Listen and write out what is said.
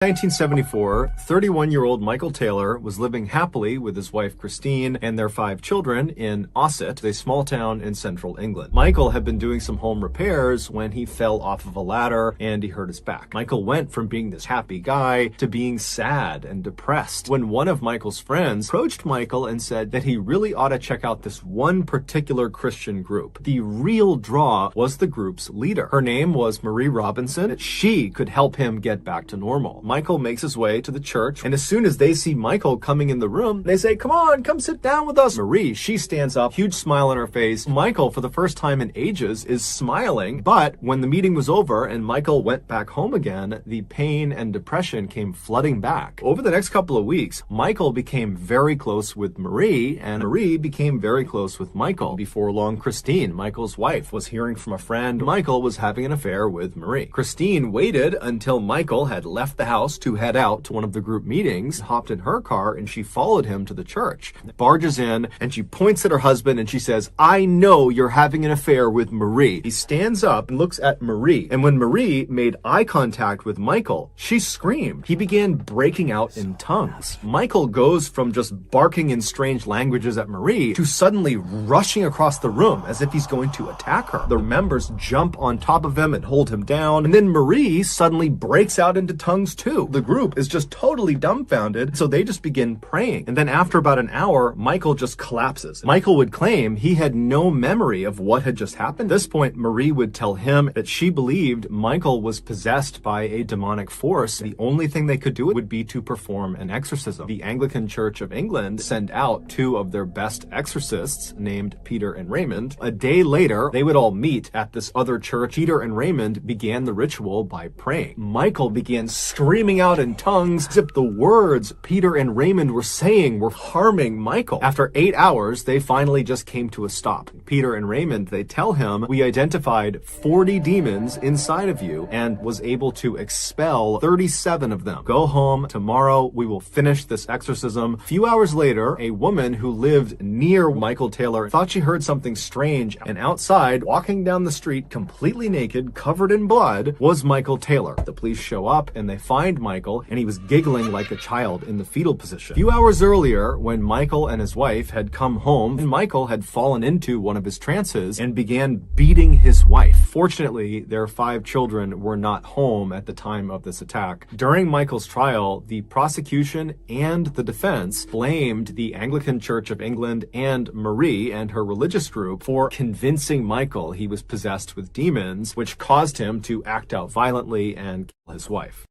1974, 31-year-old Michael Taylor was living happily with his wife Christine and their 5 children in Ossett, a small town in central England. Michael had been doing some home repairs when he fell off of a ladder and he hurt his back. Michael went from being this happy guy to being sad and depressed when one of Michael's friends approached Michael and said that he really ought to check out this one particular Christian group. The real draw was the group's leader. Her name was Marie Robinson. She could help him get back to normal. Michael makes his way to the church, and as soon as they see Michael coming in the room, they say, "Come on, come sit down with us." Marie, she stands up, huge smile on her face. Michael, for the first time in ages, is smiling, but when the meeting was over and Michael went back home again, the pain and depression came flooding back. Over the next couple of weeks, Michael became very close with Marie, and Marie became very close with Michael. Before long, Christine, Michael's wife, was hearing from a friend Michael was having an affair with Marie. Christine waited until Michael had left the house to head out to one of the group meetings, hopped in her car, and she followed him to the church. Barges in, and she points at her husband and she says, "I know you're having an affair with Marie." He stands up and looks at Marie, and when Marie made eye contact with Michael, she screamed. He began breaking out in tongues. Michael goes from just barking in strange languages at Marie to suddenly rushing across the room as if he's going to attack her. The members jump on top of him and hold him down, and then Marie suddenly breaks out into tongues too. The group is just totally dumbfounded, so they just begin praying. And then after about an hour, Michael just collapses. Michael would claim he had no memory of what had just happened. At this point, Marie would tell him that she believed Michael was possessed by a demonic force. The only thing they could do would be to perform an exorcism. The Anglican Church of England sent out 2 of their best exorcists, named Peter and Raymond. A day later, they would all meet at this other church. Peter and Raymond began the ritual by praying. Michael began screaming out in tongues as if the words Peter and Raymond were saying were harming Michael. After 8 hours, they finally just came to a stop. Peter and Raymond, they tell him, "We identified 40 demons inside of you and was able to expel 37 of them. Go home. Tomorrow we will finish this exorcism." A few hours later, a woman who lived near Michael Taylor thought she heard something strange, and outside, walking down the street completely naked, covered in blood, was Michael Taylor. The police show up and they find Michael, and he was giggling like a child in the fetal position. A few hours earlier, when Michael and his wife had come home, Michael had fallen into one of his trances and began beating his wife. Fortunately, their 5 children were not home at the time of this attack. During Michael's trial, the prosecution and the defense blamed the Anglican Church of England and Marie and her religious group for convincing Michael he was possessed with demons, which caused him to act out violently and kill his wife.